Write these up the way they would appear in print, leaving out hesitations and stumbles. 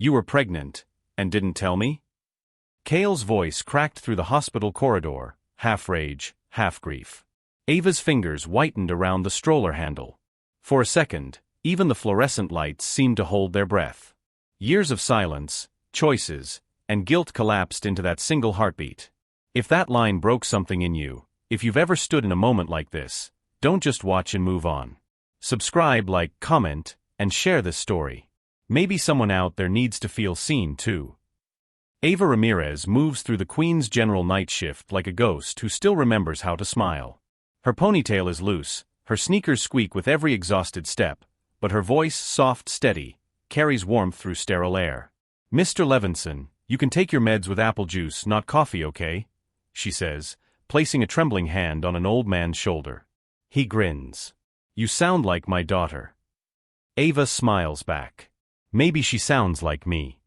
You were pregnant, and didn't tell me? Cale's voice cracked through the hospital corridor, half rage, half grief. Ava's fingers whitened around the stroller handle. For a second, even the fluorescent lights seemed to hold their breath. Years of silence, choices, and guilt collapsed into that single heartbeat. If that line broke something in you, if you've ever stood in a moment like this, don't just watch and move on. Subscribe, like, comment, and share this story. Maybe someone out there needs to feel seen too. Ava Ramirez moves through the Queen's General night shift like a ghost who still remembers how to smile. Her ponytail is loose, her sneakers squeak with every exhausted step, but her voice, soft, steady, carries warmth through sterile air. "Mr. Levinson, you can take your meds with apple juice, not coffee, okay?" she says, placing a trembling hand on an old man's shoulder. He grins. "You sound like my daughter." Ava smiles back. Maybe she sounds like me.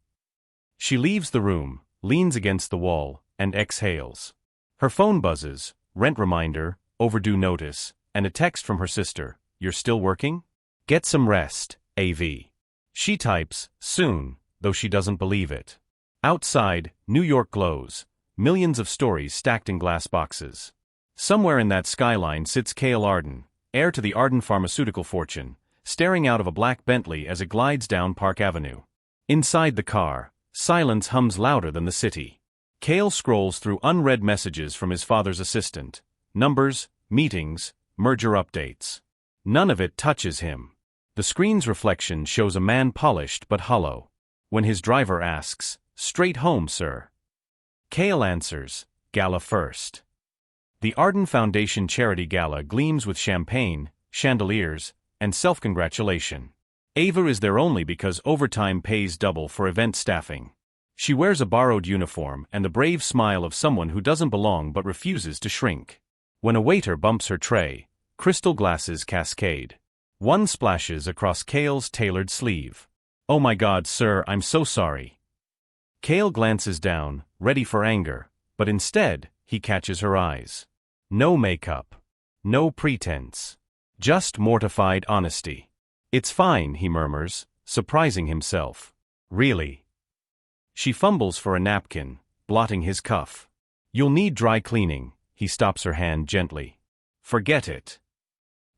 She leaves the room, leans against the wall, and exhales. Her phone buzzes, rent reminder, overdue notice, and a text from her sister. "You're still working? Get some rest, AV." She types, "Soon," though she doesn't believe it. Outside, New York glows, millions of stories stacked in glass boxes. Somewhere in that skyline sits Cale Arden, heir to the Arden pharmaceutical fortune, staring out of a black Bentley as it glides down Park Avenue. Inside the car, silence hums louder than the city. Cale scrolls through unread messages from his father's assistant. Numbers, meetings, merger updates. None of it touches him. The screen's reflection shows a man polished but hollow. When his driver asks, "Straight home, sir?" Cale answers, "Gala first." The Arden Foundation Charity Gala gleams with champagne, chandeliers, and self-congratulation. Ava is there only because overtime pays double for event staffing. She wears a borrowed uniform and the brave smile of someone who doesn't belong but refuses to shrink. When a waiter bumps her tray, crystal glasses cascade. One splashes across Cale's tailored sleeve. "Oh my God, sir, I'm so sorry." Cale glances down, ready for anger, but instead, he catches her eyes. No makeup. No pretense. Just mortified honesty. "It's fine," he murmurs, surprising himself. "Really?" She fumbles for a napkin, blotting his cuff. "You'll need dry cleaning," he stops her hand gently. "Forget it."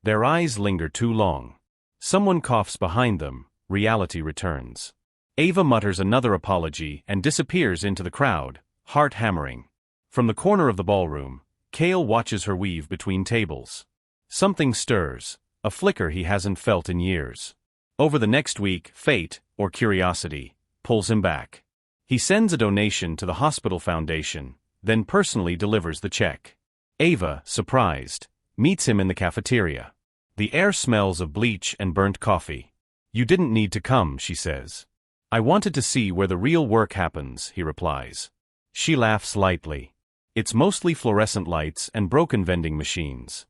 Their eyes linger too long. Someone coughs behind them, reality returns. Ava mutters another apology and disappears into the crowd, heart hammering. From the corner of the ballroom, Cale watches her weave between tables. Something stirs, a flicker he hasn't felt in years. Over the next week, fate, or curiosity, pulls him back. He sends a donation to the hospital foundation, then personally delivers the check. Ava, surprised, meets him in the cafeteria. The air smells of bleach and burnt coffee. "You didn't need to come," she says. "I wanted to see where the real work happens," he replies. She laughs lightly. It's mostly fluorescent lights and broken vending machines.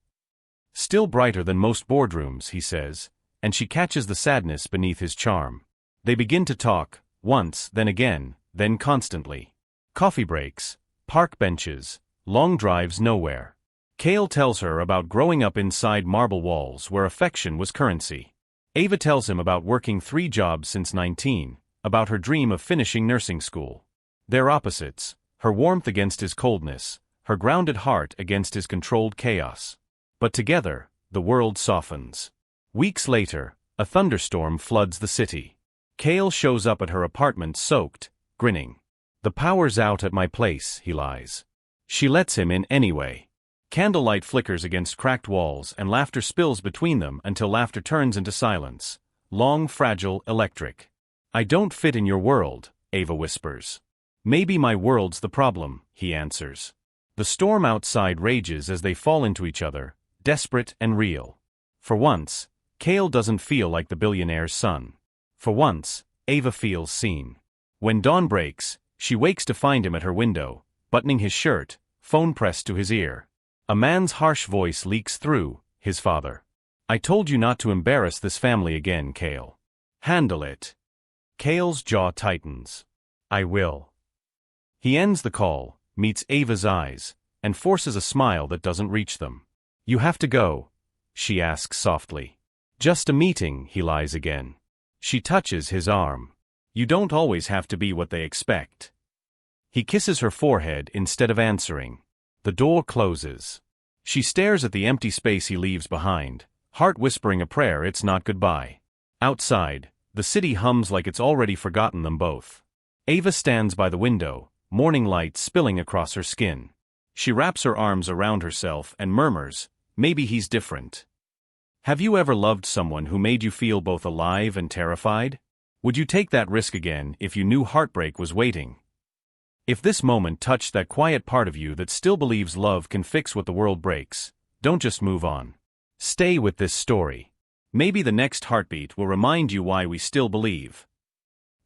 "Still brighter than most boardrooms," he says, and she catches the sadness beneath his charm. They begin to talk, once, then again, then constantly. Coffee breaks, park benches, long drives nowhere. Cale tells her about growing up inside marble walls where affection was currency. Ava tells him about working 3 jobs since 19, about her dream of finishing nursing school. They're opposites, her warmth against his coldness, her grounded heart against his controlled chaos. But together, the world softens. Weeks later, a thunderstorm floods the city. Cale shows up at her apartment soaked, grinning. "The power's out at my place," he lies. She lets him in anyway. Candlelight flickers against cracked walls and laughter spills between them until laughter turns into silence. Long, fragile, electric. "I don't fit in your world," Ava whispers. "Maybe my world's the problem," he answers. The storm outside rages as they fall into each other, desperate and real. For once, Cale doesn't feel like the billionaire's son. For once, Ava feels seen. When dawn breaks, she wakes to find him at her window, buttoning his shirt, phone pressed to his ear. A man's harsh voice leaks through, his father. "I told you not to embarrass this family again, Cale. Handle it." Cale's jaw tightens. "I will." He ends the call, meets Ava's eyes, and forces a smile that doesn't reach them. "You have to go?" she asks softly. "Just a meeting," he lies again. She touches his arm. You don't always have to be what they expect. He kisses her forehead instead of answering. The door closes. She stares at the empty space he leaves behind, heart whispering a prayer it's not goodbye. Outside, the city hums like it's already forgotten them both. Ava stands by the window, morning light spilling across her skin. She wraps her arms around herself and murmurs, "Maybe he's different." Have you ever loved someone who made you feel both alive and terrified? Would you take that risk again if you knew heartbreak was waiting? If this moment touched that quiet part of you that still believes love can fix what the world breaks, don't just move on. Stay with this story. Maybe the next heartbeat will remind you why we still believe.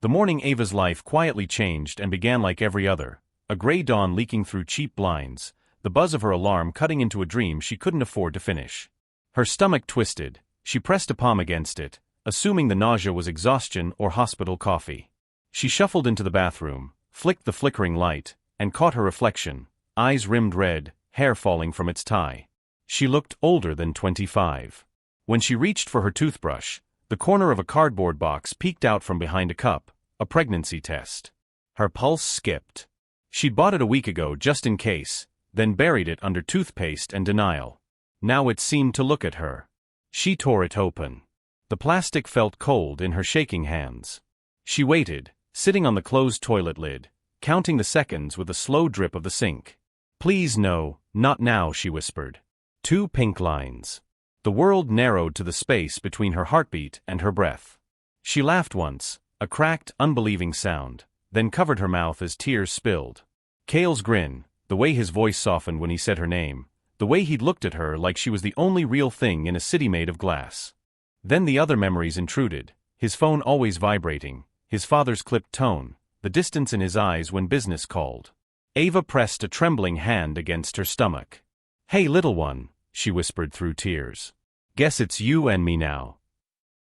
The morning Ava's life quietly changed and began like every other, a gray dawn leaking through cheap blinds, the buzz of her alarm cutting into a dream she couldn't afford to finish. Her stomach twisted, she pressed a palm against it, assuming the nausea was exhaustion or hospital coffee. She shuffled into the bathroom, flicked the flickering light, and caught her reflection, eyes rimmed red, hair falling from its tie. She looked older than 25. When she reached for her toothbrush, the corner of a cardboard box peeked out from behind a cup, a pregnancy test. Her pulse skipped. She'd bought it a week ago just in case, then buried it under toothpaste and denial. Now it seemed to look at her. She tore it open. The plastic felt cold in her shaking hands. She waited, sitting on the closed toilet lid, counting the seconds with a slow drip of the sink. "Please no, not now," she whispered. 2 pink lines. The world narrowed to the space between her heartbeat and her breath. She laughed once, a cracked, unbelieving sound, then covered her mouth as tears spilled. Cale's grin, the way his voice softened when he said her name, the way he'd looked at her like she was the only real thing in a city made of glass. Then the other memories intruded, his phone always vibrating, his father's clipped tone, the distance in his eyes when business called. Ava pressed a trembling hand against her stomach. "Hey little one," she whispered through tears. "Guess it's you and me now."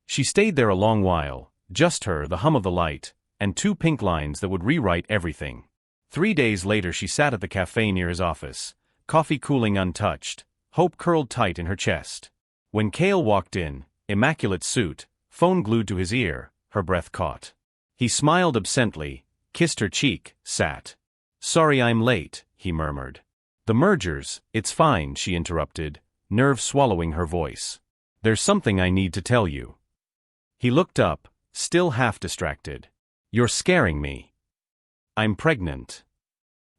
She stayed there a long while, just her, the hum of the light, and 2 pink lines that would rewrite everything. 3 days later she sat at the cafe near his office, coffee cooling untouched, hope curled tight in her chest. When Cale walked in, immaculate suit, phone glued to his ear, her breath caught. He smiled absently, kissed her cheek, sat. "Sorry I'm late," he murmured. "The mergers, it's fine," she interrupted, nerves swallowing her voice. "There's something I need to tell you." He looked up, still half distracted. "You're scaring me." "I'm pregnant."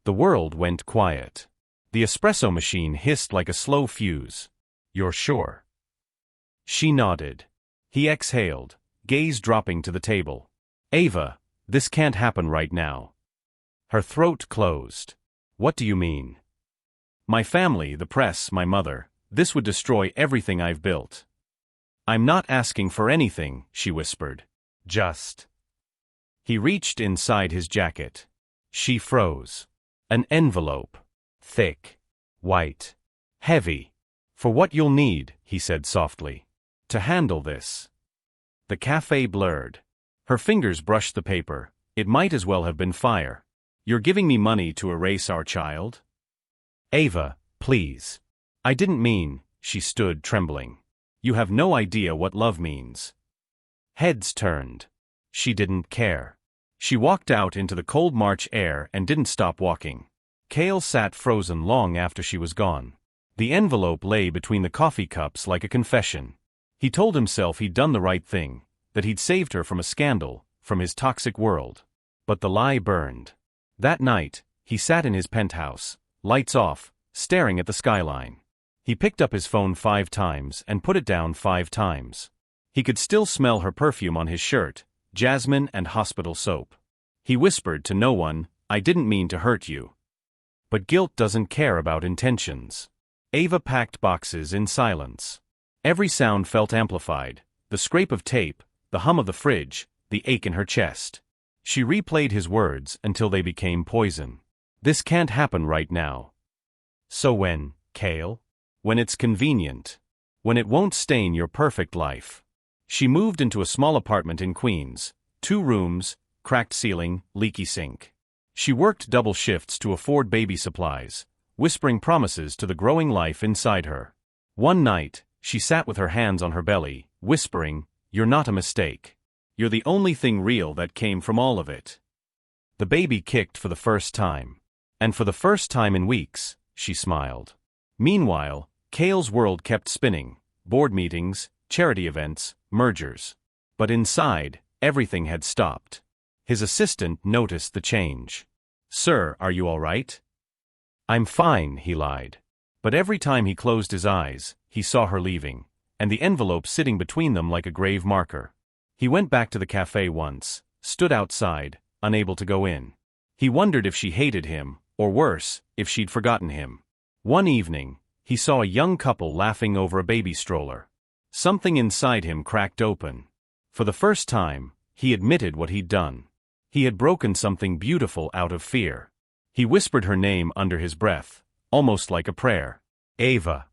The world went quiet. The espresso machine hissed like a slow fuse. "You're sure?" She nodded. He exhaled, gaze dropping to the table. "Ava, this can't happen right now." Her throat closed. "What do you mean?" "My family, the press, my mother, this would destroy everything I've built." "I'm not asking for anything," she whispered. "Just." He reached inside his jacket. She froze. An envelope. Thick. White. Heavy. "For what you'll need," he said softly. "To handle this." The cafe blurred. Her fingers brushed the paper. It might as well have been fire. "You're giving me money to erase our child?" "Ava, please." "I didn't mean," she stood trembling. "You have no idea what love means." Heads turned. She didn't care. She walked out into the cold March air and didn't stop walking. Cale sat frozen long after she was gone. The envelope lay between the coffee cups like a confession. He told himself he'd done the right thing, that he'd saved her from a scandal, from his toxic world. But the lie burned. That night, he sat in his penthouse, lights off, staring at the skyline. He picked up his phone 5 times and put it down 5 times. He could still smell her perfume on his shirt, jasmine and hospital soap. He whispered to no one, "I didn't mean to hurt you." But guilt doesn't care about intentions. Ava packed boxes in silence. Every sound felt amplified, the scrape of tape, the hum of the fridge, the ache in her chest. She replayed his words until they became poison. "This can't happen right now." "So when, Cale?" "When it's convenient. When it won't stain your perfect life." She moved into a small apartment in Queens, 2 rooms, cracked ceiling, leaky sink. She worked double shifts to afford baby supplies, whispering promises to the growing life inside her. One night, she sat with her hands on her belly, whispering, "You're not a mistake." You're the only thing real that came from all of it. The baby kicked for the first time. And for the first time in weeks, she smiled. Meanwhile, Cale's world kept spinning. Board meetings, charity events, mergers. But inside, everything had stopped. His assistant noticed the change. "Sir, are you all right?" "I'm fine," he lied. But every time he closed his eyes, he saw her leaving, and the envelope sitting between them like a grave marker. He went back to the cafe once, stood outside, unable to go in. He wondered if she hated him, or worse, if she'd forgotten him. One evening, he saw a young couple laughing over a baby stroller. Something inside him cracked open. For the first time, he admitted what he'd done. He had broken something beautiful out of fear. He whispered her name under his breath, almost like a prayer. "Ava."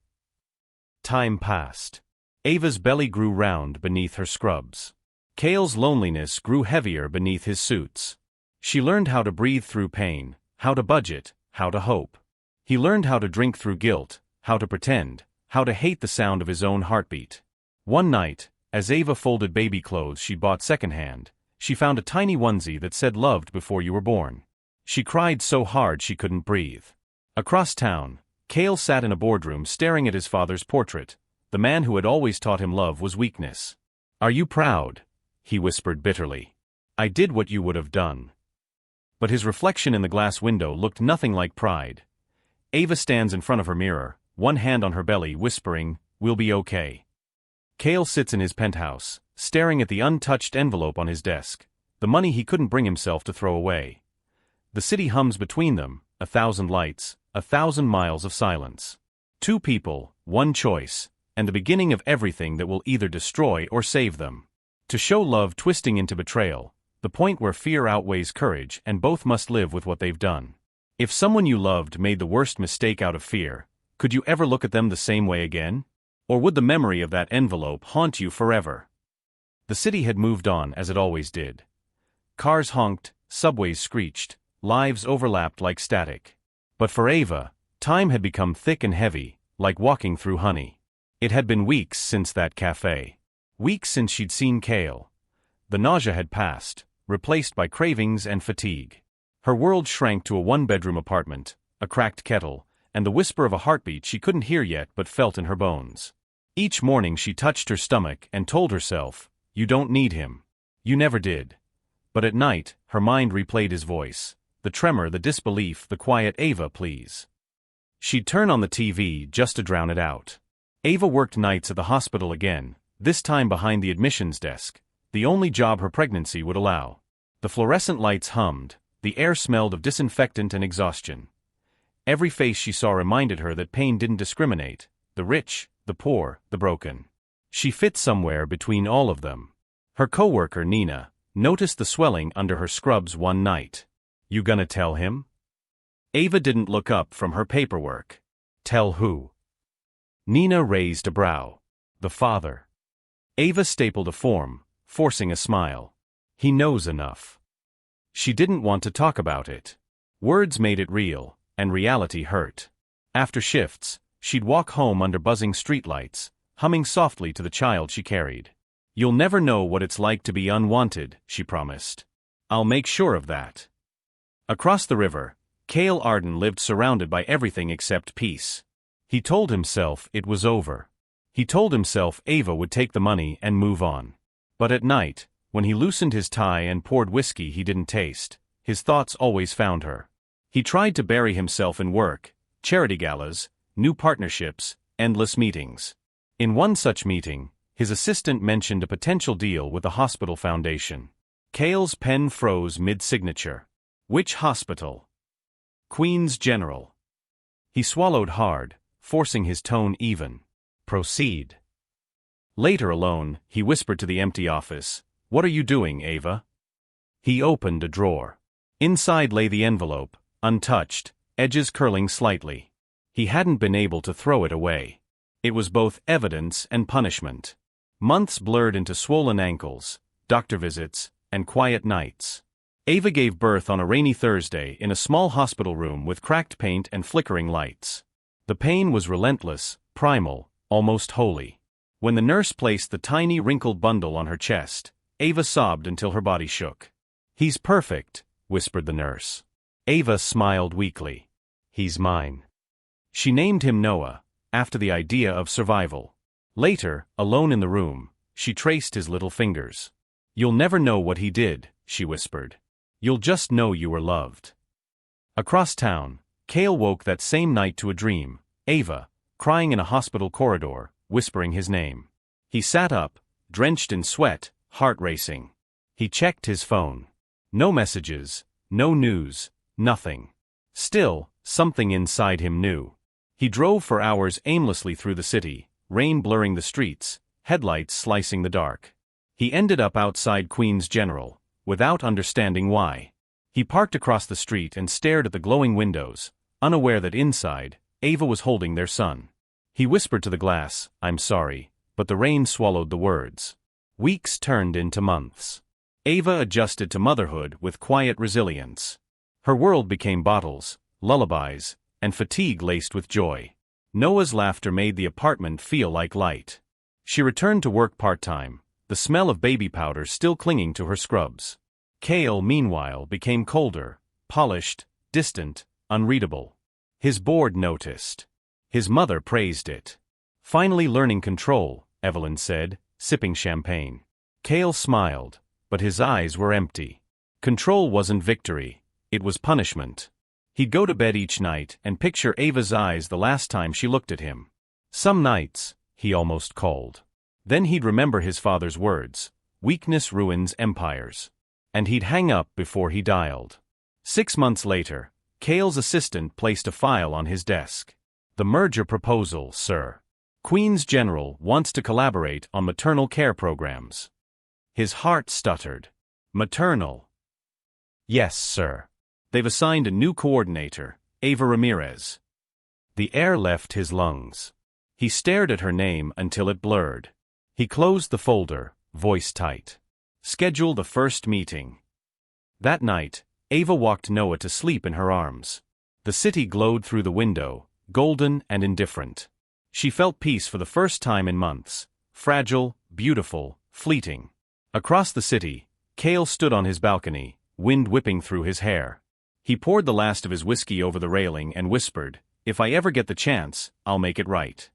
Time passed. Ava's belly grew round beneath her scrubs. Cale's loneliness grew heavier beneath his suits. She learned how to breathe through pain, how to budget, how to hope. He learned how to drink through guilt, how to pretend, how to hate the sound of his own heartbeat. One night, as Ava folded baby clothes she bought secondhand, she found a tiny onesie that said "Loved before you were born." She cried so hard she couldn't breathe. Across town, Cale sat in a boardroom staring at his father's portrait. The man who had always taught him love was weakness. "Are you proud?" he whispered bitterly. "I did what you would have done." But his reflection in the glass window looked nothing like pride. Ava stands in front of her mirror, one hand on her belly, whispering, "We'll be okay." Cale sits in his penthouse, staring at the untouched envelope on his desk, the money he couldn't bring himself to throw away. The city hums between them, 1,000 lights, 1,000 miles of silence. Two people, one choice, and the beginning of everything that will either destroy or save them. To show love twisting into betrayal, the point where fear outweighs courage and both must live with what they've done. If someone you loved made the worst mistake out of fear, could you ever look at them the same way again? Or would the memory of that envelope haunt you forever? The city had moved on as it always did. Cars honked, subways screeched, lives overlapped like static. But for Ava, time had become thick and heavy, like walking through honey. It had been weeks since that cafe. Weeks since she'd seen Cale. The nausea had passed, replaced by cravings and fatigue. Her world shrank to a one-bedroom apartment, a cracked kettle, and the whisper of a heartbeat she couldn't hear yet but felt in her bones. Each morning she touched her stomach and told herself, "You don't need him." You never did. But at night, her mind replayed his voice. The tremor, the disbelief, the quiet "Ava, please." She'd turn on the TV just to drown it out. Ava worked nights at the hospital again, this time behind the admissions desk, the only job her pregnancy would allow. The fluorescent lights hummed, the air smelled of disinfectant and exhaustion. Every face she saw reminded her that pain didn't discriminate, the rich, the poor, the broken. She fit somewhere between all of them. Her coworker, Nina, noticed the swelling under her scrubs one night. "You gonna tell him?" Ava didn't look up from her paperwork. "Tell who?" Nina raised a brow. "The father." Ava stapled a form, forcing a smile. "He knows enough." She didn't want to talk about it. Words made it real, and reality hurt. After shifts, she'd walk home under buzzing streetlights, humming softly to the child she carried. "You'll never know what it's like to be unwanted," she promised. "I'll make sure of that." Across the river, Cale Arden lived surrounded by everything except peace. He told himself it was over. He told himself Ava would take the money and move on. But at night, when he loosened his tie and poured whiskey he didn't taste, his thoughts always found her. He tried to bury himself in work, charity galas, new partnerships, endless meetings. In one such meeting, his assistant mentioned a potential deal with the hospital foundation. Cale's pen froze mid-signature. "Which hospital?" "Queen's General." He swallowed hard, forcing his tone even. "Proceed." Later alone, he whispered to the empty office, "What are you doing, Ava?" He opened a drawer. Inside lay the envelope, untouched, edges curling slightly. He hadn't been able to throw it away. It was both evidence and punishment. Months blurred into swollen ankles, doctor visits, and quiet nights. Ava gave birth on a rainy Thursday in a small hospital room with cracked paint and flickering lights. The pain was relentless, primal, almost holy. When the nurse placed the tiny wrinkled bundle on her chest, Ava sobbed until her body shook. "He's perfect," whispered the nurse. Ava smiled weakly. "He's mine." She named him Noah, after the idea of survival. Later, alone in the room, she traced his little fingers. "You'll never know what he did," she whispered. "You'll just know you were loved." Across town, Cale woke that same night to a dream, Ava, crying in a hospital corridor, whispering his name. He sat up, drenched in sweat, heart racing. He checked his phone. No messages, no news, nothing. Still, something inside him knew. He drove for hours aimlessly through the city, rain blurring the streets, headlights slicing the dark. He ended up outside Queen's General, without understanding why. He parked across the street and stared at the glowing windows, unaware that inside, Ava was holding their son. He whispered to the glass, "I'm sorry," but the rain swallowed the words. Weeks turned into months. Ava adjusted to motherhood with quiet resilience. Her world became bottles, lullabies, and fatigue laced with joy. Noah's laughter made the apartment feel like light. She returned to work part-time, the smell of baby powder still clinging to her scrubs. Cale, meanwhile, became colder, polished, distant, unreadable. His board noticed. His mother praised it. "Finally learning control," Evelyn said, sipping champagne. Cale smiled, but his eyes were empty. Control wasn't victory, it was punishment. He'd go to bed each night and picture Ava's eyes the last time she looked at him. Some nights, he almost called. Then he'd remember his father's words, "Weakness ruins empires." And he'd hang up before he dialed. 6 months later, Cale's assistant placed a file on his desk. "The merger proposal, sir. Queen's General wants to collaborate on maternal care programs." His heart stuttered. "Maternal?" "Yes, sir. They've assigned a new coordinator, Ava Ramirez." The air left his lungs. He stared at her name until it blurred. He closed the folder, voice tight. "Schedule the first meeting." That night, Ava walked Noah to sleep in her arms. The city glowed through the window, golden and indifferent. She felt peace for the first time in months, fragile, beautiful, fleeting. Across the city, Cale stood on his balcony, wind whipping through his hair. He poured the last of his whiskey over the railing and whispered, "If I ever get the chance, I'll make it right."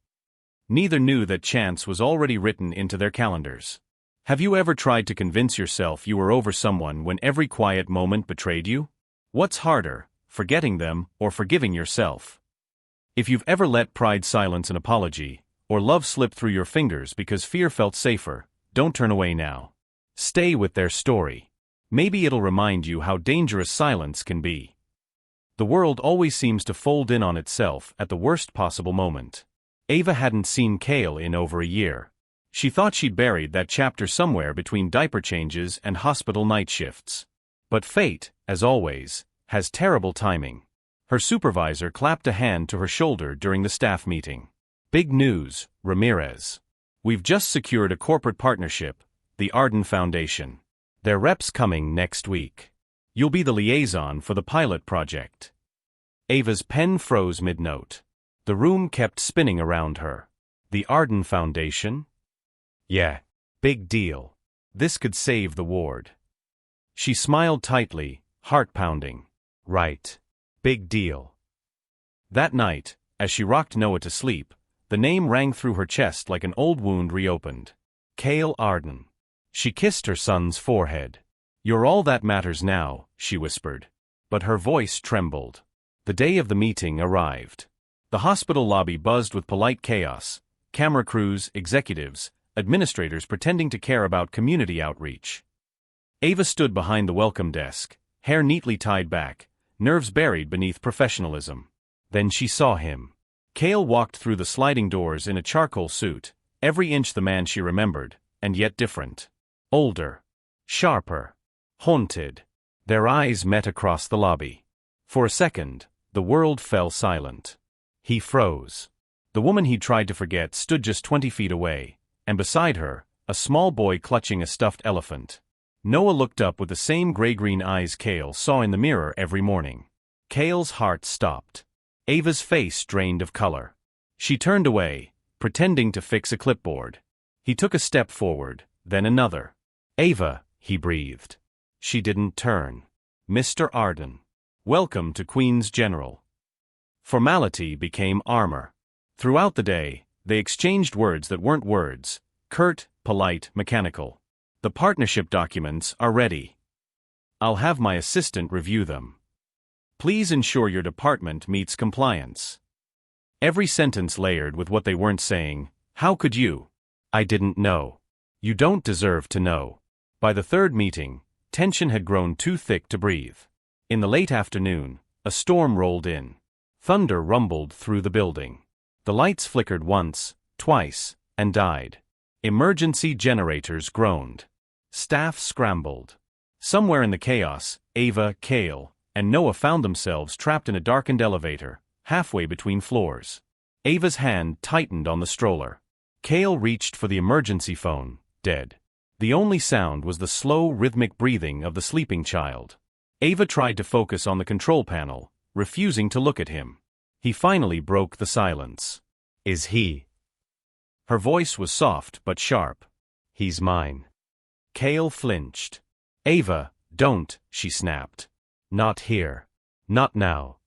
Neither knew that chance was already written into their calendars. Have you ever tried to convince yourself you were over someone when every quiet moment betrayed you? What's harder, forgetting them or forgiving yourself? If you've ever let pride silence an apology, or love slip through your fingers because fear felt safer, don't turn away now. Stay with their story. Maybe it'll remind you how dangerous silence can be. The world always seems to fold in on itself at the worst possible moment. Ava hadn't seen Cale in over a year. She thought she'd buried that chapter somewhere between diaper changes and hospital night shifts. But fate, as always, has terrible timing. Her supervisor clapped a hand to her shoulder during the staff meeting. "Big news, Ramirez. We've just secured a corporate partnership, the Arden Foundation. Their rep's coming next week. You'll be the liaison for the pilot project." Ava's pen froze mid-note. The room kept spinning around her. The Arden Foundation? Yeah, big deal. This could save the ward. She smiled tightly, heart pounding. Right. Big deal. That night, as she rocked Noah to sleep, the name rang through her chest like an old wound reopened. Cale Arden. She kissed her son's forehead. "You're all that matters now," she whispered. But her voice trembled. The day of the meeting arrived. The hospital lobby buzzed with polite chaos, camera crews, executives, administrators pretending to care about community outreach. Ava stood behind the welcome desk, hair neatly tied back, nerves buried beneath professionalism. Then she saw him. Cale walked through the sliding doors in a charcoal suit, every inch the man she remembered, and yet different. Older. Sharper. Haunted. Their eyes met across the lobby. For a second, the world fell silent. He froze. The woman he tried to forget stood just 20 feet away, and beside her, a small boy clutching a stuffed elephant. Noah looked up with the same gray-green eyes Cale saw in the mirror every morning. Cale's heart stopped. Ava's face drained of color. She turned away, pretending to fix a clipboard. He took a step forward, then another. "Ava," he breathed. She didn't turn. Mr. Arden. Welcome to Queen's General. Formality became armor. Throughout the day, they exchanged words that weren't words, curt, polite, mechanical. The partnership documents are ready. I'll have my assistant review them. Please ensure your department meets compliance. Every sentence layered with what they weren't saying. How could you? I didn't know. You don't deserve to know. By the third meeting, tension had grown too thick to breathe. In the late afternoon, a storm rolled in. Thunder rumbled through the building. The lights flickered once, twice, and died. Emergency generators groaned. Staff scrambled. Somewhere in the chaos, Ava, Cale, and Noah found themselves trapped in a darkened elevator, halfway between floors. Ava's hand tightened on the stroller. Cale reached for the emergency phone, dead. The only sound was the slow, rhythmic breathing of the sleeping child. Ava tried to focus on the control panel, refusing to look at him. He finally broke the silence. Is he? Her voice was soft but sharp. He's mine. Cale flinched. Ava, don't, she snapped. Not here. Not now.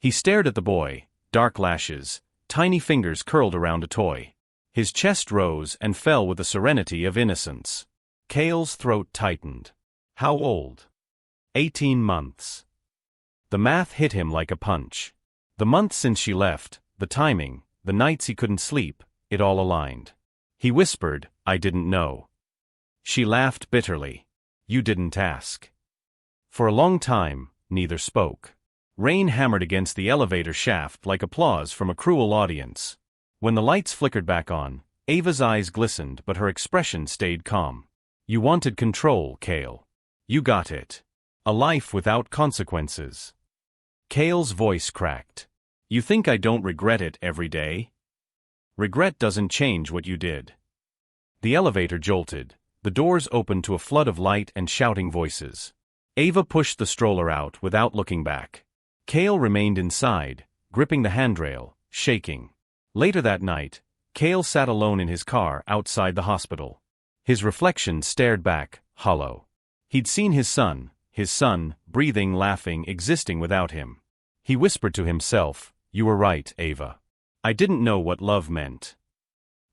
He stared at the boy, dark lashes, tiny fingers curled around a toy. His chest rose and fell with the serenity of innocence. Cale's throat tightened. How old? 18 months. The math hit him like a punch. The months since she left, the timing, the nights he couldn't sleep, it all aligned. He whispered, I didn't know. She laughed bitterly. You didn't ask. For a long time, neither spoke. Rain hammered against the elevator shaft like applause from a cruel audience. When the lights flickered back on, Ava's eyes glistened but her expression stayed calm. You wanted control, Cale. You got it. A life without consequences. Cale's voice cracked. You think I don't regret it every day? Regret doesn't change what you did. The elevator jolted. The doors opened to a flood of light and shouting voices. Ava pushed the stroller out without looking back. Cale remained inside, gripping the handrail, shaking. Later that night, Cale sat alone in his car outside the hospital. His reflection stared back, hollow. He'd seen his son, breathing, laughing, existing without him. He whispered to himself, You were right, Ava. I didn't know what love meant.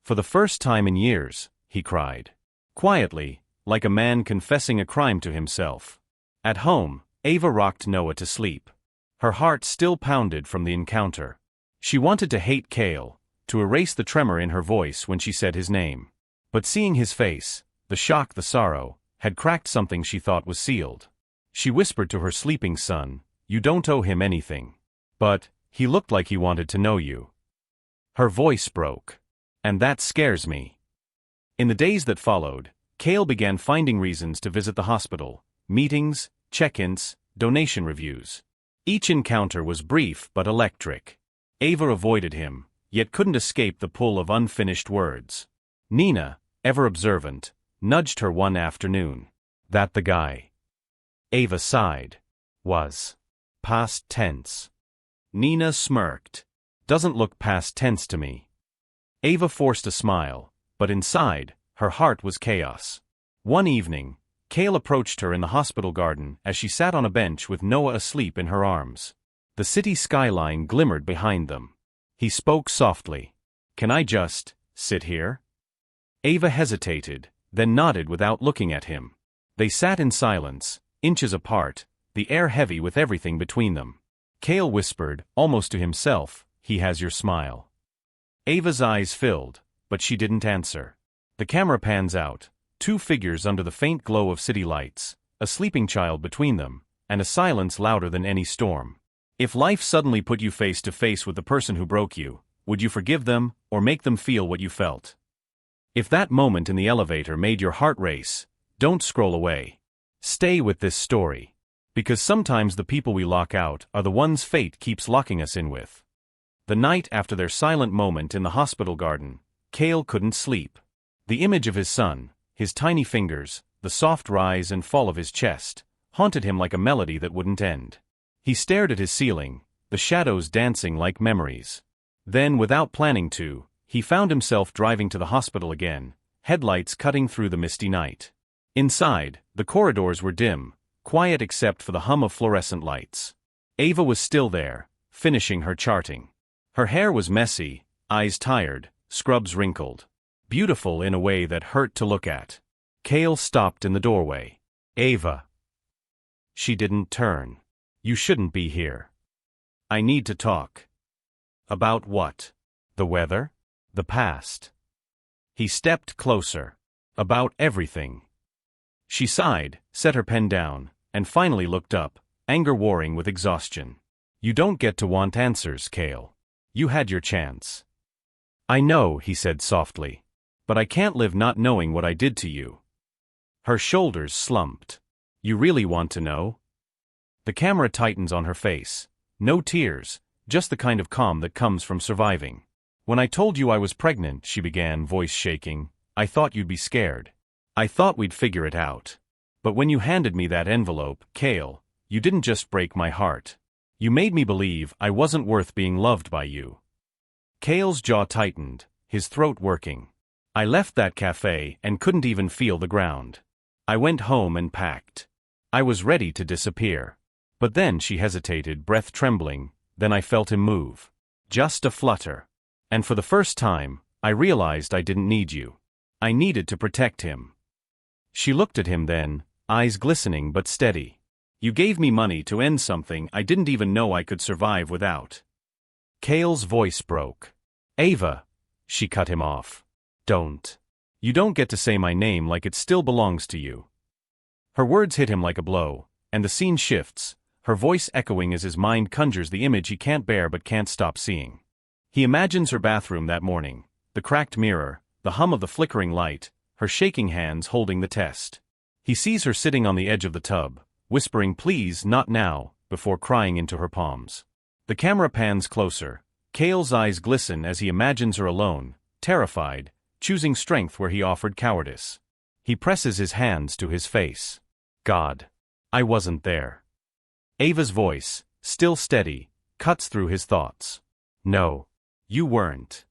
For the first time in years, he cried. Quietly, like a man confessing a crime to himself. At home, Ava rocked Noah to sleep. Her heart still pounded from the encounter. She wanted to hate Cale, to erase the tremor in her voice when she said his name. But seeing his face, the shock, the sorrow, had cracked something she thought was sealed. She whispered to her sleeping son, You don't owe him anything. But, he looked like he wanted to know you. Her voice broke. And that scares me. In the days that followed, Cale began finding reasons to visit the hospital. Meetings, check-ins, donation reviews. Each encounter was brief but electric. Ava avoided him, yet couldn't escape the pull of unfinished words. Nina, ever observant, nudged her one afternoon. That the guy? Ava sighed. Was. Past tense. Nina smirked. Doesn't look past tense to me. Ava forced a smile, but inside, her heart was chaos. One evening, Cale approached her in the hospital garden as she sat on a bench with Noah asleep in her arms. The city skyline glimmered behind them. He spoke softly. Can I just sit here? Ava hesitated, then nodded without looking at him. They sat in silence, inches apart, the air heavy with everything between them. Cale whispered, almost to himself, He has your smile. Ava's eyes filled, but she didn't answer. The camera pans out, two figures under the faint glow of city lights, a sleeping child between them, and a silence louder than any storm. If life suddenly put you face to face with the person who broke you, would you forgive them, or make them feel what you felt? If that moment in the elevator made your heart race, don't scroll away. Stay with this story. Because sometimes the people we lock out are the ones fate keeps locking us in with. The night after their silent moment in the hospital garden, Cale couldn't sleep. The image of his son, his tiny fingers, the soft rise and fall of his chest, haunted him like a melody that wouldn't end. He stared at his ceiling, the shadows dancing like memories. Then, without planning to, he found himself driving to the hospital again, headlights cutting through the misty night. Inside, the corridors were dim, quiet except for the hum of fluorescent lights. Ava was still there, finishing her charting. Her hair was messy, eyes tired, scrubs wrinkled. Beautiful in a way that hurt to look at. Cale stopped in the doorway. Ava. She didn't turn. You shouldn't be here. I need to talk. About what? The weather? The past? He stepped closer. About everything. She sighed, set her pen down, and finally looked up, anger warring with exhaustion. You don't get to want answers, Cale. You had your chance. I know, he said softly. But I can't live not knowing what I did to you. Her shoulders slumped. You really want to know? The camera tightens on her face. No tears, just the kind of calm that comes from surviving. When I told you I was pregnant, she began, voice shaking, I thought you'd be scared. I thought we'd figure it out. But when you handed me that envelope, Cale, you didn't just break my heart. You made me believe I wasn't worth being loved by you. Cale's jaw tightened, his throat working. I left that cafe and couldn't even feel the ground. I went home and packed. I was ready to disappear. But then she hesitated, breath trembling, then I felt him move. Just a flutter. And for the first time, I realized I didn't need you. I needed to protect him. She looked at him then, eyes glistening but steady. You gave me money to end something I didn't even know I could survive without. Cale's voice broke. Ava, she cut him off. Don't. You don't get to say my name like it still belongs to you. Her words hit him like a blow, and the scene shifts, her voice echoing as his mind conjures the image he can't bear but can't stop seeing. He imagines her bathroom that morning, the cracked mirror, the hum of the flickering light, her shaking hands holding the test. He sees her sitting on the edge of the tub, whispering please, not now, before crying into her palms. The camera pans closer. Cale's eyes glisten as he imagines her alone, terrified, choosing strength where he offered cowardice. He presses his hands to his face. God. I wasn't there. Ava's voice, still steady, cuts through his thoughts. No. You weren't.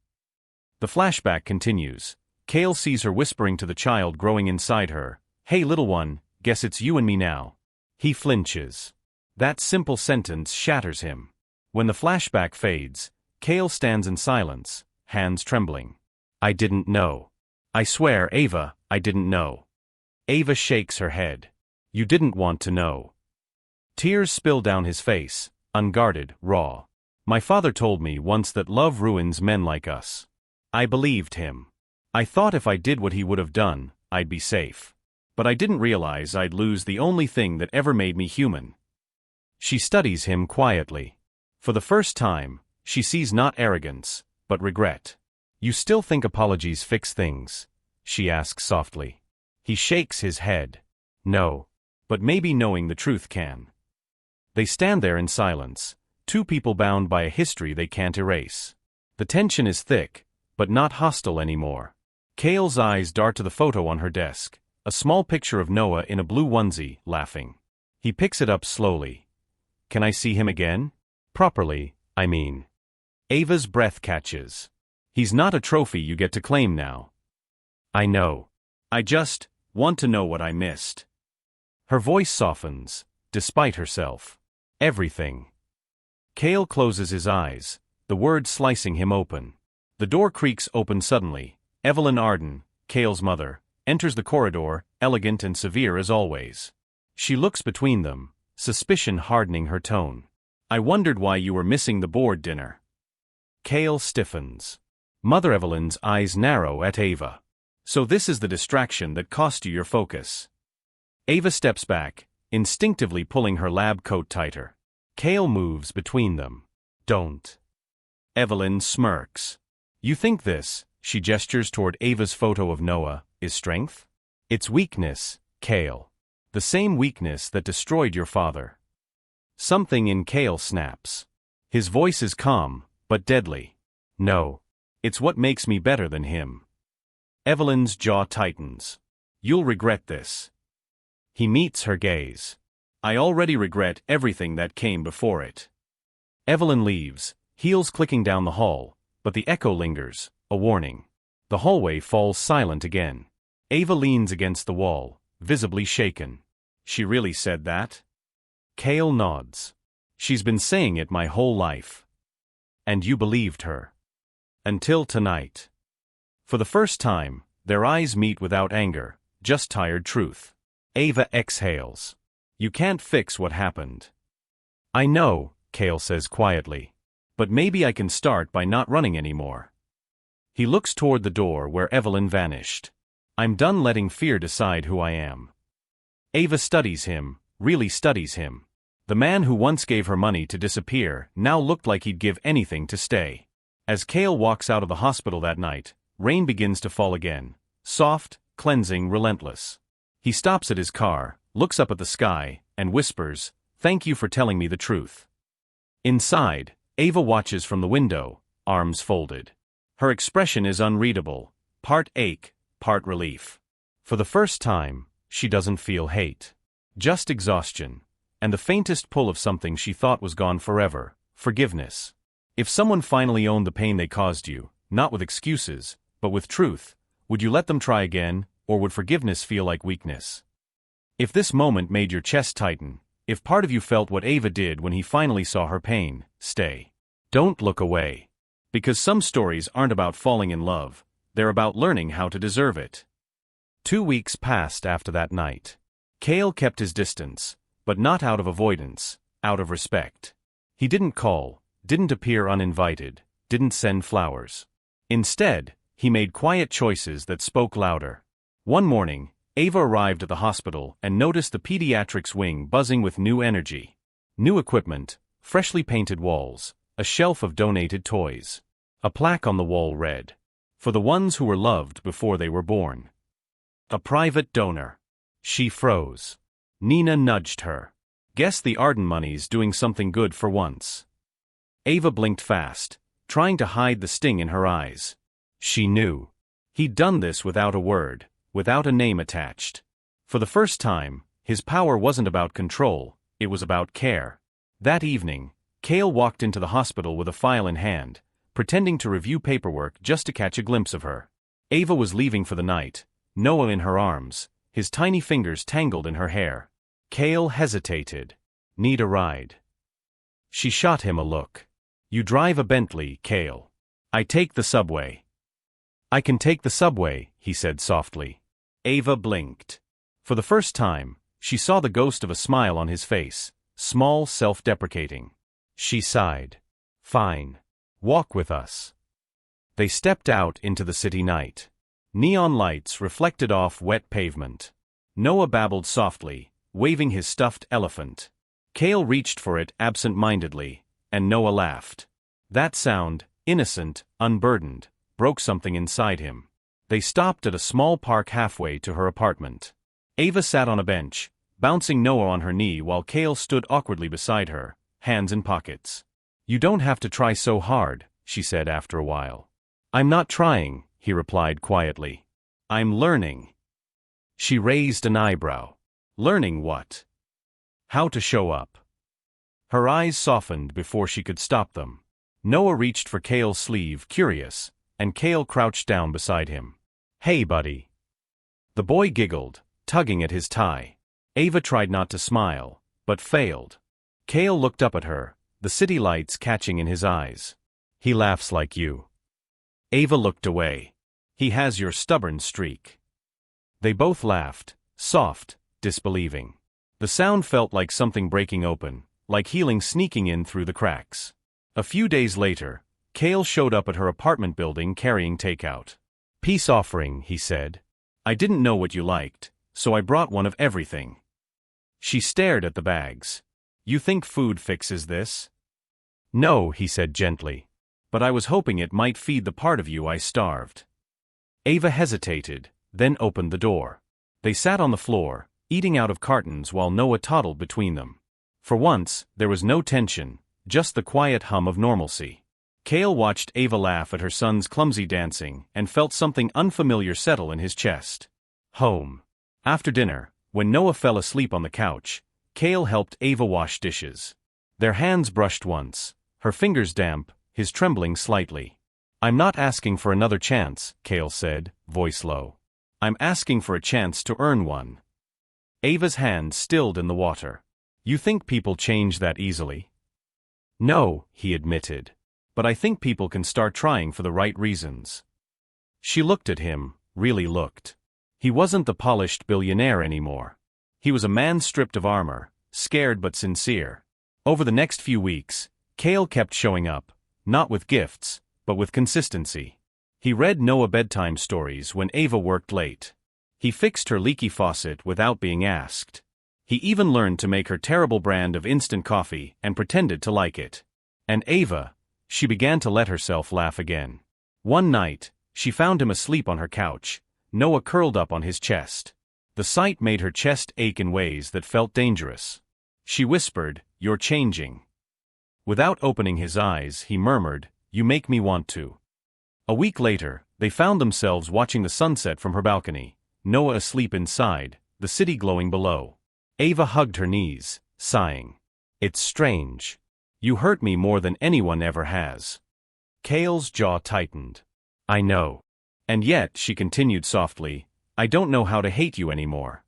The flashback continues. Cale sees her whispering to the child growing inside her, hey little one, guess it's you and me now. He flinches. That simple sentence shatters him. When the flashback fades, Cale stands in silence, hands trembling. I didn't know. I swear, Ava, I didn't know. Ava shakes her head. You didn't want to know. Tears spill down his face, unguarded, raw. My father told me once that love ruins men like us. I believed him. I thought if I did what he would have done, I'd be safe. But I didn't realize I'd lose the only thing that ever made me human. She studies him quietly. For the first time, she sees not arrogance, but regret. You still think apologies fix things? She asks softly. He shakes his head. No. But maybe knowing the truth can. They stand there in silence, two people bound by a history they can't erase. The tension is thick, but not hostile anymore. Cale's eyes dart to the photo on her desk, a small picture of Noah in a blue onesie, laughing. He picks it up slowly. Can I see him again? Properly, I mean. Ava's breath catches. He's not a trophy you get to claim now. I know. I just want to know what I missed. Her voice softens, despite herself. Everything. Cale closes his eyes, the words slicing him open. The door creaks open suddenly. Evelyn Arden, Cale's mother, enters the corridor, elegant and severe as always. She looks between them, suspicion hardening her tone. I wondered why you were missing the board dinner. Cale stiffens. Mother Evelyn's eyes narrow at Ava. So this is the distraction that cost you your focus. Ava steps back, instinctively pulling her lab coat tighter. Cale moves between them. Don't. Evelyn smirks. You think this, she gestures toward Ava's photo of Noah, is strength? It's weakness, Cale. The same weakness that destroyed your father. Something in Cale snaps. His voice is calm, but deadly. No. It's what makes me better than him. Evelyn's jaw tightens. You'll regret this. He meets her gaze. I already regret everything that came before it. Evelyn leaves, heels clicking down the hall, but the echo lingers, a warning. The hallway falls silent again. Ava leans against the wall, visibly shaken. She really said that? Cale nods. She's been saying it my whole life. And you believed her. Until tonight. For the first time, their eyes meet without anger, just tired truth. Ava exhales. You can't fix what happened. I know, Cale says quietly. But maybe I can start by not running anymore. He looks toward the door where Evelyn vanished. I'm done letting fear decide who I am. Ava studies him, really studies him. The man who once gave her money to disappear now looked like he'd give anything to stay. As Cale walks out of the hospital that night, rain begins to fall again. Soft, cleansing, relentless. He stops at his car, looks up at the sky, and whispers, "Thank you for telling me the truth." Inside, Ava watches from the window, arms folded. Her expression is unreadable, part ache, part relief. For the first time, she doesn't feel hate. Just exhaustion. And the faintest pull of something she thought was gone forever, forgiveness. If someone finally owned the pain they caused you, not with excuses, but with truth, would you let them try again, or would forgiveness feel like weakness? If this moment made your chest tighten, if part of you felt what Ava did when he finally saw her pain, stay. Don't look away. Because some stories aren't about falling in love, they're about learning how to deserve it. 2 weeks passed after that night. Cale kept his distance, but not out of avoidance, out of respect. He didn't call, didn't appear uninvited, didn't send flowers. Instead, he made quiet choices that spoke louder. One morning, Ava arrived at the hospital and noticed the pediatrics wing buzzing with new energy. New equipment, freshly painted walls, a shelf of donated toys. A plaque on the wall read, "For the ones who were loved before they were born." A private donor. She froze. Nina nudged her. Guess the Arden money's doing something good for once. Ava blinked fast, trying to hide the sting in her eyes. She knew. He'd done this without a word, without a name attached. For the first time, his power wasn't about control, it was about care. That evening, Cale walked into the hospital with a file in hand, pretending to review paperwork just to catch a glimpse of her. Ava was leaving for the night, Noah in her arms, his tiny fingers tangled in her hair. Cale hesitated. Need a ride? She shot him a look. You drive a Bentley, Cale. I take the subway. I can take the subway, he said softly. Ava blinked. For the first time, she saw the ghost of a smile on his face, small, self-deprecating. She sighed. Fine. Walk with us. They stepped out into the city night. Neon lights reflected off wet pavement. Noah babbled softly, waving his stuffed elephant. Cale reached for it absent-mindedly, and Noah laughed. That sound, innocent, unburdened, broke something inside him. They stopped at a small park halfway to her apartment. Ava sat on a bench, bouncing Noah on her knee while Cale stood awkwardly beside her, hands in pockets. You don't have to try so hard, she said after a while. I'm not trying, he replied quietly. I'm learning. She raised an eyebrow. Learning what? How to show up. Her eyes softened before she could stop them. Noah reached for Cale's sleeve, curious, and Cale crouched down beside him. Hey, buddy. The boy giggled, tugging at his tie. Ava tried not to smile, but failed. Cale looked up at her, the city lights catching in his eyes. He laughs like you. Ava looked away. He has your stubborn streak. They both laughed, soft, disbelieving. The sound felt like something breaking open, like healing sneaking in through the cracks. A few days later, Cale showed up at her apartment building carrying takeout. Peace offering, he said. I didn't know what you liked, so I brought one of everything. She stared at the bags. You think food fixes this? No, he said gently. But I was hoping it might feed the part of you I starved. Ava hesitated, then opened the door. They sat on the floor, eating out of cartons while Noah toddled between them. For once, there was no tension, just the quiet hum of normalcy. Cale watched Ava laugh at her son's clumsy dancing and felt something unfamiliar settle in his chest. Home. After dinner, when Noah fell asleep on the couch, Cale helped Ava wash dishes. Their hands brushed once, her fingers damp, his trembling slightly. I'm not asking for another chance, Cale said, voice low. I'm asking for a chance to earn one. Ava's hand stilled in the water. You think people change that easily? No, he admitted. But I think people can start trying for the right reasons. She looked at him, really looked. He wasn't the polished billionaire anymore. He was a man stripped of armor, scared but sincere. Over the next few weeks, Cale kept showing up, not with gifts, but with consistency. He read Noah bedtime stories when Ava worked late. He fixed her leaky faucet without being asked. He even learned to make her terrible brand of instant coffee and pretended to like it. And Ava, she began to let herself laugh again. One night, she found him asleep on her couch, Noah curled up on his chest. The sight made her chest ache in ways that felt dangerous. She whispered, "You're changing." Without opening his eyes, he murmured, "You make me want to." A week later, they found themselves watching the sunset from her balcony, Noah asleep inside, the city glowing below. Ava hugged her knees, sighing. "It's strange. You hurt me more than anyone ever has." Cale's jaw tightened. "I know. And yet," she continued softly, "I don't know how to hate you anymore."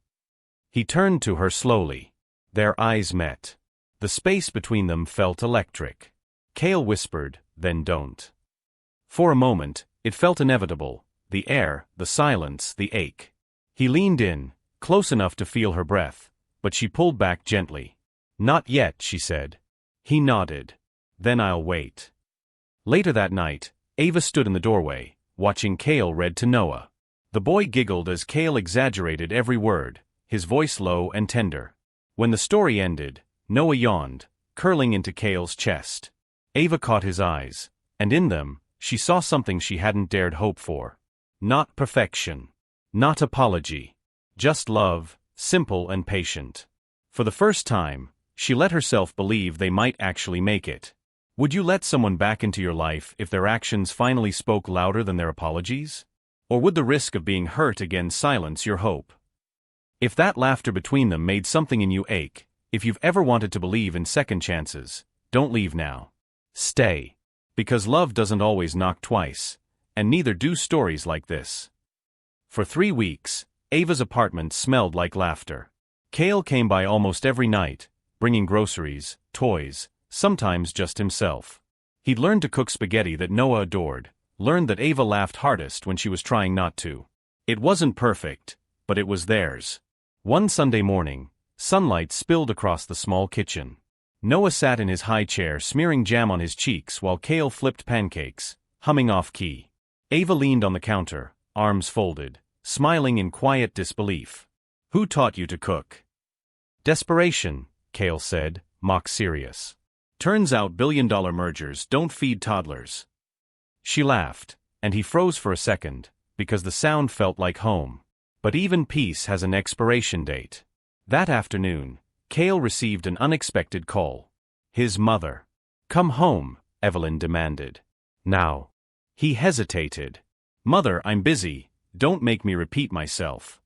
He turned to her slowly. Their eyes met. The space between them felt electric. Cale whispered, "Then don't." For a moment, it felt inevitable, the air, the silence, the ache. He leaned in, close enough to feel her breath, but she pulled back gently. "Not yet," she said. He nodded. "Then I'll wait." Later that night, Ava stood in the doorway, watching Cale read to Noah. The boy giggled as Cale exaggerated every word, his voice low and tender. When the story ended, Noah yawned, curling into Cale's chest. Ava caught his eyes, and in them, she saw something she hadn't dared hope for. Not perfection. Not apology. Just love, simple and patient. For the first time, she let herself believe they might actually make it. Would you let someone back into your life if their actions finally spoke louder than their apologies? Or would the risk of being hurt again silence your hope? If that laughter between them made something in you ache, if you've ever wanted to believe in second chances, don't leave now. Stay. Because love doesn't always knock twice, and neither do stories like this. For 3 weeks, Ava's apartment smelled like laughter. Cale came by almost every night, bringing groceries, toys, sometimes just himself. He'd learned to cook spaghetti that Noah adored, learned that Ava laughed hardest when she was trying not to. It wasn't perfect, but it was theirs. One Sunday morning, sunlight spilled across the small kitchen. Noah sat in his high chair smearing jam on his cheeks while Cale flipped pancakes, humming off-key. Ava leaned on the counter, arms folded, smiling in quiet disbelief. "Who taught you to cook?" "Desperation," Cale said, mock serious. "Turns out billion-dollar mergers don't feed toddlers." She laughed, and he froze for a second, because the sound felt like home. But even peace has an expiration date. That afternoon, Cale received an unexpected call. His mother. "Come home," Evelyn demanded. "Now." He hesitated. "Mother, I'm busy, don't make me repeat myself."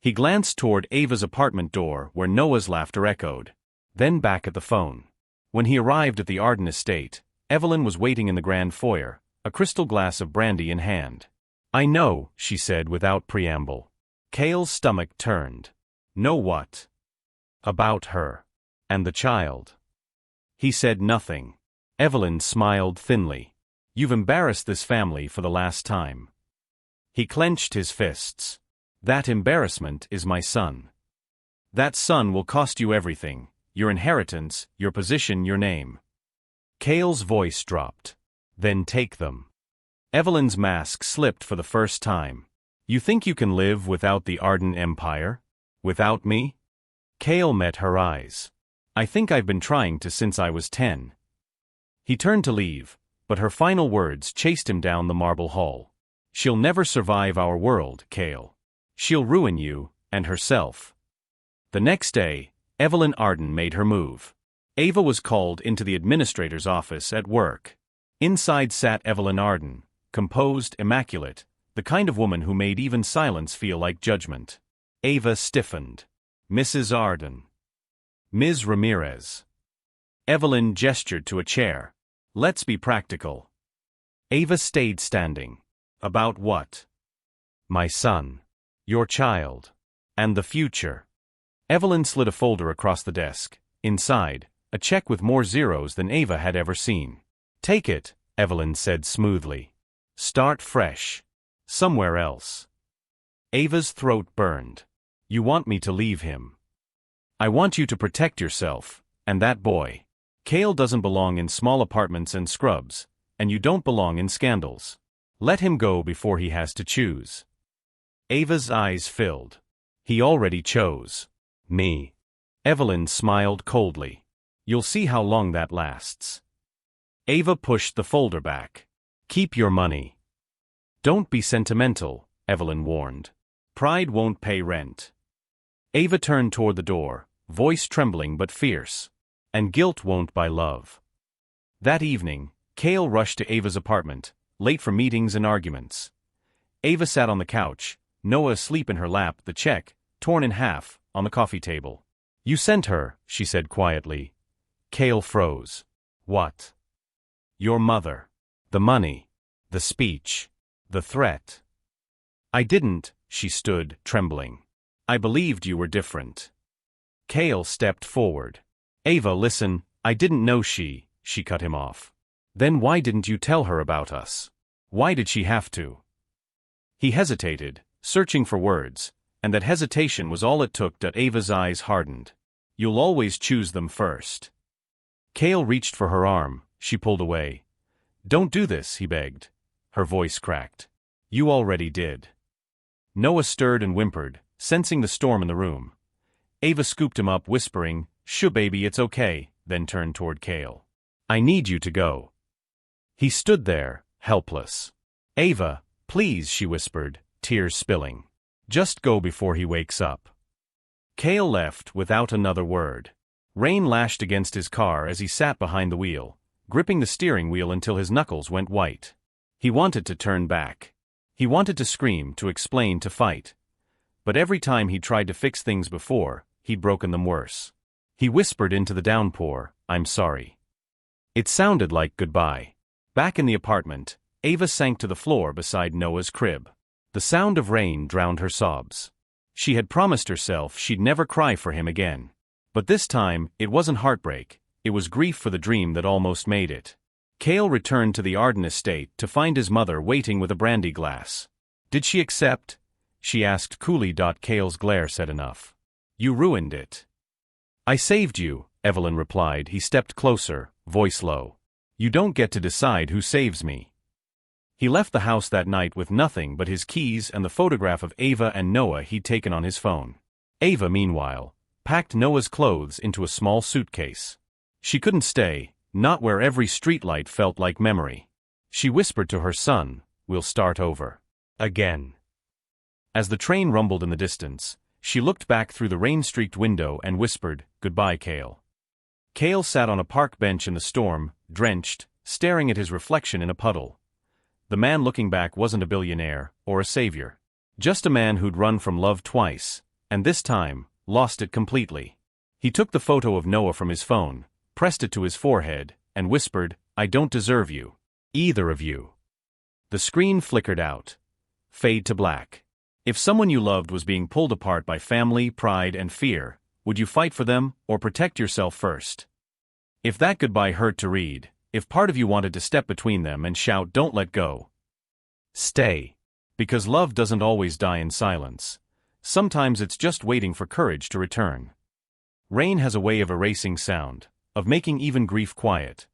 He glanced toward Ava's apartment door where Noah's laughter echoed. Then back at the phone. When he arrived at the Arden estate, Evelyn was waiting in the grand foyer, a crystal glass of brandy in hand. "I know," she said without preamble. Cale's stomach turned. "Know what?" "About her. And the child." He said nothing. Evelyn smiled thinly. "You've embarrassed this family for the last time." He clenched his fists. "That embarrassment is my son. That son will cost you everything, your inheritance, your position, your name." Cale's voice dropped. "Then take them." Evelyn's mask slipped for the first time. "You think you can live without the Arden Empire? Without me?" Cale met her eyes. "I think I've been trying to since I was 10. He turned to leave, but her final words chased him down the marble hall. "She'll never survive our world, Cale. She'll ruin you, and herself." The next day, Evelyn Arden made her move. Ava was called into the administrator's office at work. Inside sat Evelyn Arden, composed, immaculate, the kind of woman who made even silence feel like judgment. Ava stiffened. "Mrs. Arden." "Ms. Ramirez." Evelyn gestured to a chair. "Let's be practical." Ava stayed standing. "About what?" "My son. Your child. And the future." Evelyn slid a folder across the desk. Inside, a check with more zeros than Ava had ever seen. "Take it," Evelyn said smoothly. "Start fresh. Somewhere else." Ava's throat burned. "You want me to leave him? I want you to protect yourself, and that boy. Cale doesn't belong in small apartments and scrubs, and you don't belong in scandals. Let him go before he has to choose." Ava's eyes filled. "He already chose me." Evelyn smiled coldly. "You'll see how long that lasts." Ava pushed the folder back. "Keep your money." "Don't be sentimental," Evelyn warned. "Pride won't pay rent." Ava turned toward the door, voice trembling but fierce. "And guilt won't buy love." That evening, Cale rushed to Ava's apartment, late for meetings and arguments. Ava sat on the couch, Noah asleep in her lap, the check, torn in half, on the coffee table. "You sent her," she said quietly. Cale froze. "What?" "Your mother. The money. The speech. The threat." "I didn't," she stood, trembling. "I believed you were different." Cale stepped forward. "Ava, listen, I didn't know she cut him off." "Then why didn't you tell her about us? Why did she have to?" He hesitated, searching for words, and that hesitation was all it took. Ava's eyes hardened. "You'll always choose them first." Cale reached for her arm. She pulled away. "Don't do this," he begged. Her voice cracked. "You already did." Noah stirred and whimpered, sensing the storm in the room. Ava scooped him up, whispering, "Shh, baby, it's okay," then turned toward Cale. "I need you to go." He stood there, helpless. "Ava, please," she whispered, tears spilling. "Just go before he wakes up." Cale left without another word. Rain lashed against his car as he sat behind the wheel, gripping the steering wheel until his knuckles went white. He wanted to turn back. He wanted to scream, to explain, to fight. But every time he tried to fix things before, he'd broken them worse. He whispered into the downpour, "I'm sorry." It sounded like goodbye. Back in the apartment, Ava sank to the floor beside Noah's crib. The sound of rain drowned her sobs. She had promised herself she'd never cry for him again. But this time, it wasn't heartbreak, it was grief for the dream that almost made it. Cale returned to the Arden estate to find his mother waiting with a brandy glass. "Did she accept?" she asked coolly. Cale's glare said enough. "You ruined it." "I saved you," Evelyn replied. He stepped closer, voice low. "You don't get to decide who saves me." He left the house that night with nothing but his keys and the photograph of Ava and Noah he'd taken on his phone. Ava, meanwhile, packed Noah's clothes into a small suitcase. She couldn't stay, not where every streetlight felt like memory. She whispered to her son, "We'll start over. Again." As the train rumbled in the distance, she looked back through the rain-streaked window and whispered, "Goodbye, Cale." Cale sat on a park bench in the storm, drenched, staring at his reflection in a puddle. The man looking back wasn't a billionaire, or a savior. Just a man who'd run from love twice, and this time, lost it completely. He took the photo of Noah from his phone, pressed it to his forehead, and whispered, "I don't deserve you. Either of you." The screen flickered out. Fade to black. If someone you loved was being pulled apart by family, pride, and fear, would you fight for them, or protect yourself first? If that goodbye hurt to read, if part of you wanted to step between them and shout, "Don't let go," stay. Because love doesn't always die in silence. Sometimes it's just waiting for courage to return. Rain has a way of erasing sound, of making even grief quiet.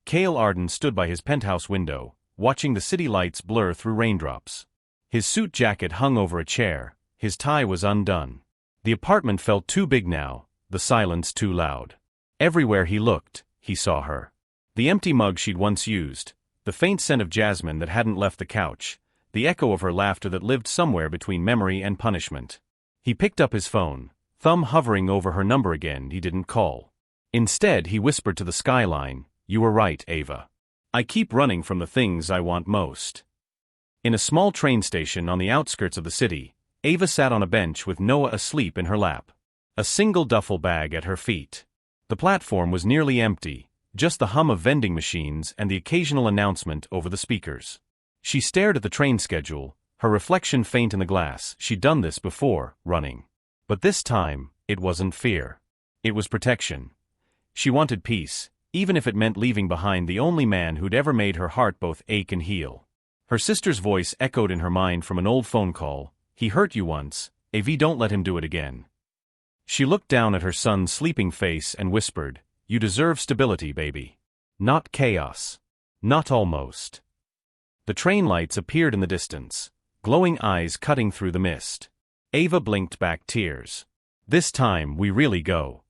Cale Arden stood by his penthouse window, watching the city lights blur through raindrops. His suit jacket hung over a chair, his tie was undone. The apartment felt too big now, the silence too loud. Everywhere he looked, he saw her. The empty mug she'd once used, the faint scent of jasmine that hadn't left the couch, the echo of her laughter that lived somewhere between memory and punishment. He picked up his phone, thumb hovering over her number again. He didn't call. Instead, he whispered to the skyline, "You were right, Ava. I keep running from the things I want most." In a small train station on the outskirts of the city, Ava sat on a bench with Noah asleep in her lap. A single duffel bag at her feet. The platform was nearly empty, just the hum of vending machines and the occasional announcement over the speakers. She stared at the train schedule, her reflection faint in the glass. She'd done this before, running. But this time, It wasn't fear. It was protection. She wanted peace, even if it meant leaving behind the only man who'd ever made her heart both ache and heal. Her sister's voice echoed in her mind from an old phone call. He hurt you once, Av, don't let him do it again. She looked down at her son's sleeping face and whispered, you deserve stability, baby. Not chaos. Not almost. The train lights appeared in the distance, glowing eyes cutting through the mist. Ava blinked back tears. This time we really go.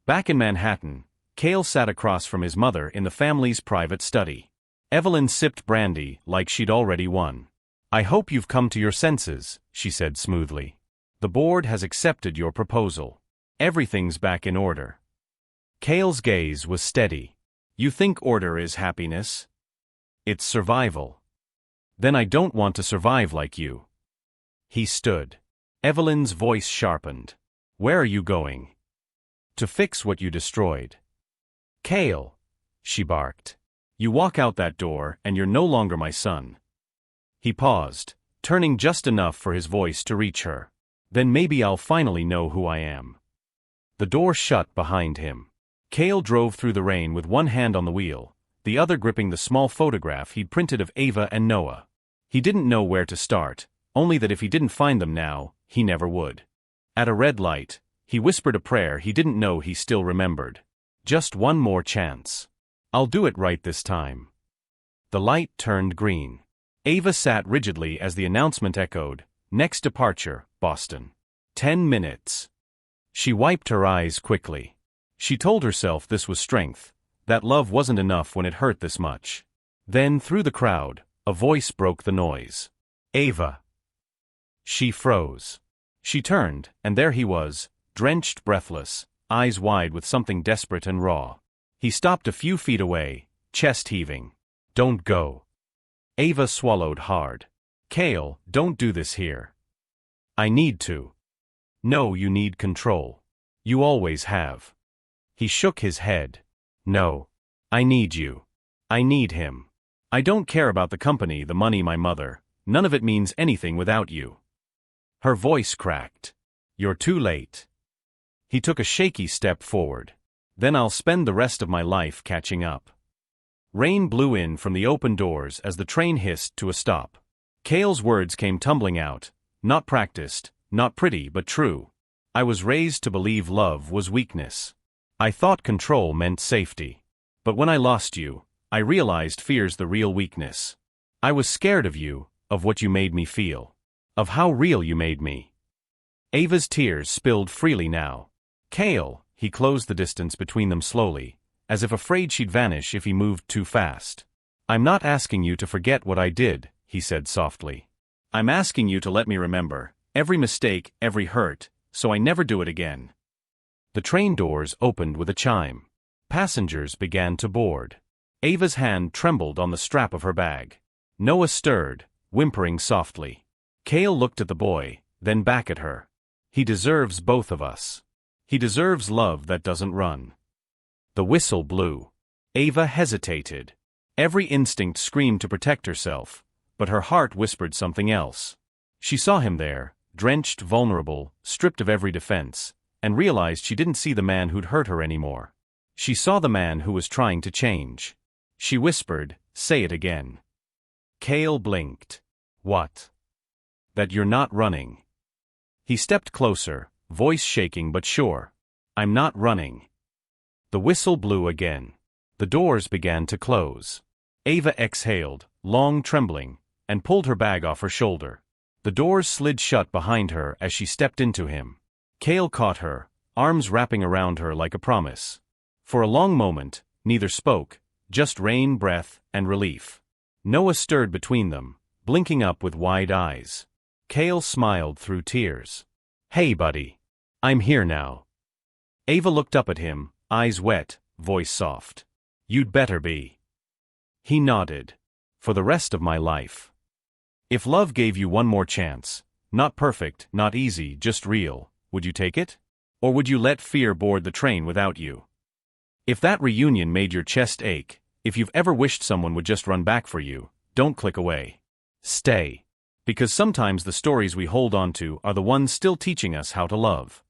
Back in Manhattan, Cale sat across from his mother in the family's private study. Evelyn sipped brandy like she'd already won. I hope you've come to your senses, she said smoothly. The board has accepted your proposal. Everything's back in order. Cale's gaze was steady. You think order is happiness? It's survival. Then I don't want to survive like you. He stood. Evelyn's voice sharpened. Where are you going? To fix what you destroyed. Cale, she barked. You walk out that door and you're no longer my son. He paused, turning just enough for his voice to reach her. Then maybe I'll finally know who I am. The door shut behind him. Cale drove through the rain with one hand on the wheel, the other gripping the small photograph he'd printed of Ava and Noah. He didn't know where to start, only that if he didn't find them now, he never would. At a red light, he whispered a prayer he didn't know he still remembered. Just one more chance. I'll do it right this time. The light turned green. Ava sat rigidly as the announcement echoed, next departure, Boston. 10 minutes. She wiped her eyes quickly. She told herself this was strength, that love wasn't enough when it hurt this much. Then, through the crowd, a voice broke the noise. Ava. She froze. She turned, and there he was, drenched, breathless, eyes wide with something desperate and raw. He stopped a few feet away, chest heaving. Don't go. Ava swallowed hard. Cale, don't do this here. I need to. No, you need control. You always have. He shook his head. No. I need you. I need him. I don't care about the company, the money, my mother. None of it means anything without you. Her voice cracked. You're too late. He took a shaky step forward. Then I'll spend the rest of my life catching up. Rain blew in from the open doors as the train hissed to a stop. Cale's words came tumbling out, not practiced, not pretty, but true. I was raised to believe love was weakness. I thought control meant safety. But when I lost you, I realized fear's the real weakness. I was scared of you, of what you made me feel. Of how real you made me. Ava's tears spilled freely now. Cale, he closed the distance between them slowly, as if afraid she'd vanish if he moved too fast. I'm not asking you to forget what I did, he said softly. I'm asking you to let me remember, every mistake, every hurt, so I never do it again. The train doors opened with a chime. Passengers began to board. Ava's hand trembled on the strap of her bag. Noah stirred, whimpering softly. Cale looked at the boy, then back at her. He deserves both of us. He deserves love that doesn't run. The whistle blew. Ava hesitated. Every instinct screamed to protect herself, but her heart whispered something else. She saw him there, drenched, vulnerable, stripped of every defense, and realized she didn't see the man who'd hurt her anymore. She saw the man who was trying to change. She whispered, say it again. Cale blinked. What? That you're not running. He stepped closer, voice shaking but sure. I'm not running. The whistle blew again. The doors began to close. Ava exhaled, long trembling, and pulled her bag off her shoulder. The doors slid shut behind her as she stepped into him. Cale caught her, arms wrapping around her like a promise. For a long moment, neither spoke, just rain, breath, and relief. Noah stirred between them, blinking up with wide eyes. Cale smiled through tears. Hey, buddy. I'm here now. Ava looked up at him, eyes wet, voice soft. You'd better be. He nodded. For the rest of my life. If love gave you one more chance, not perfect, not easy, just real, would you take it? Or would you let fear board the train without you? If that reunion made your chest ache, if you've ever wished someone would just run back for you, don't click away. Stay. Because sometimes the stories we hold on to are the ones still teaching us how to love.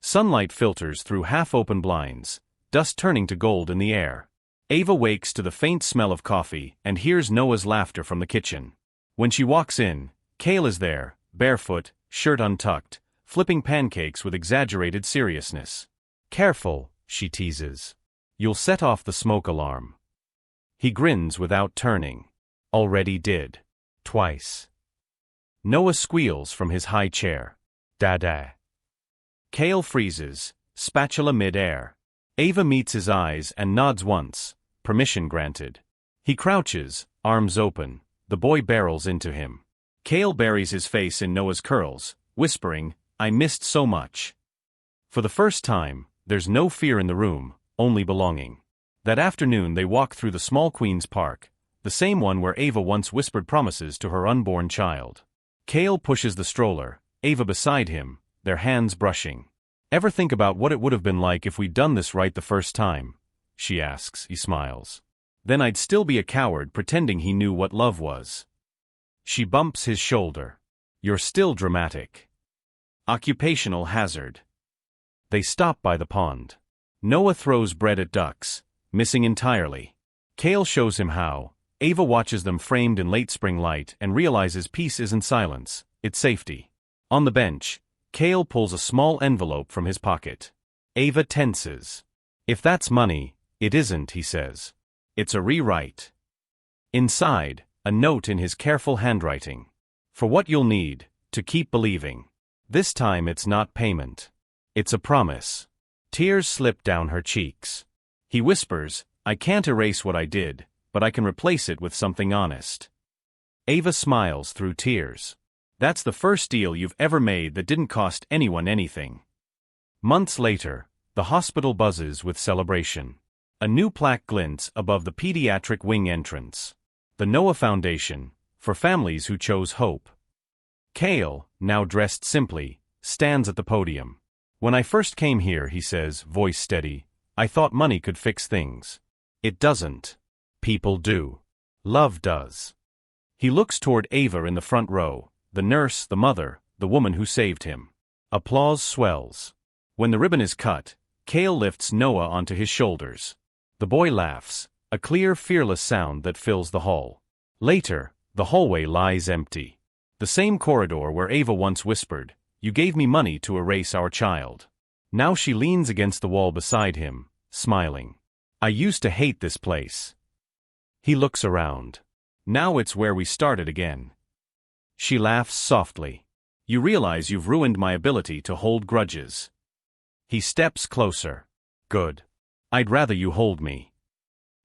Sunlight filters through half-open blinds, dust turning to gold in the air. Ava wakes to the faint smell of coffee and hears Noah's laughter from the kitchen. When she walks in, Cale is there, barefoot, shirt untucked, flipping pancakes with exaggerated seriousness. "Careful," she teases. "You'll set off the smoke alarm." He grins without turning. "Already did. Twice." Noah squeals from his high chair. "Dada." Cale freezes, spatula mid-air. Ava meets his eyes and nods once, permission granted. He crouches, arms open. The boy barrels into him. Cale buries his face in Noah's curls, whispering, "I missed so much." For the first time, there's no fear in the room, only belonging. That afternoon they walk through the small Queen's Park, the same one where Ava once whispered promises to her unborn child. Cale pushes the stroller, Ava beside him, their hands brushing. "Ever think about what it would have been like if we'd done this right the first time?" she asks. He smiles. "Then I'd still be a coward pretending he knew what love was." She bumps his shoulder. "You're still dramatic." Occupational hazard. They stop by the pond. Noah throws bread at ducks, missing entirely. Cale shows him how. Ava watches them framed in late spring light and realizes peace isn't silence, it's safety. On the bench, Cale pulls a small envelope from his pocket. Ava tenses. "If that's money, it isn't," he says. "It's a rewrite." Inside, a note in his careful handwriting. "For what you'll need, to keep believing. This time it's not payment. It's a promise." Tears slip down her cheeks. He whispers, "I can't erase what I did, but I can replace it with something honest." Ava smiles through tears. "That's the first deal you've ever made that didn't cost anyone anything." Months later, the hospital buzzes with celebration. A new plaque glints above the pediatric wing entrance. The Noah Foundation, for families who chose hope. Cale, now dressed simply, stands at the podium. "When I first came here," he says, voice steady, "I thought money could fix things. It doesn't. People do. Love does." He looks toward Ava in the front row, the nurse, the mother, the woman who saved him. Applause swells. When the ribbon is cut, Cale lifts Noah onto his shoulders. The boy laughs, a clear, fearless sound that fills the hall. Later, the hallway lies empty. The same corridor where Ava once whispered, "You gave me money to erase our child." Now she leans against the wall beside him, smiling. "I used to hate this place." He looks around. "Now it's where we started again." She laughs softly. "You realize you've ruined my ability to hold grudges." He steps closer. "Good. I'd rather you hold me."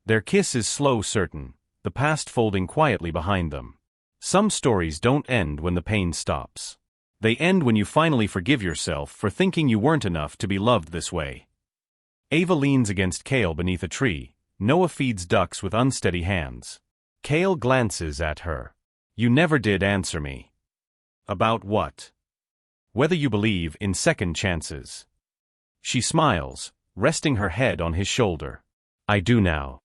Their kiss is slow, certain, the past folding quietly behind them. Some stories don't end when the pain stops. They end when you finally forgive yourself for thinking you weren't enough to be loved this way. Ava leans against Cale beneath a tree. Noah feeds ducks with unsteady hands. Cale glances at her. "You never did answer me." "About what?" "Whether you believe in second chances." She smiles, resting her head on his shoulder. "I do now."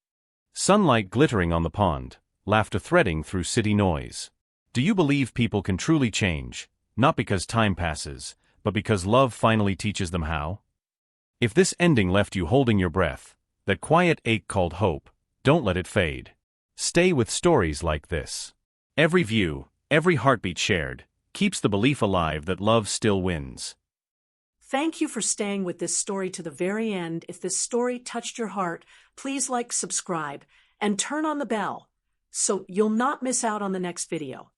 Sunlight glittering on the pond, laughter threading through city noise. "Do you believe people can truly change, not because time passes, but because love finally teaches them how?" If this ending left you holding your breath, that quiet ache called hope, don't let it fade. Stay with stories like this. Every view, every heartbeat shared, keeps the belief alive that love still wins. Thank you for staying with this story to the very end. If this story touched your heart, please like, subscribe, and turn on the bell so you'll not miss out on the next video.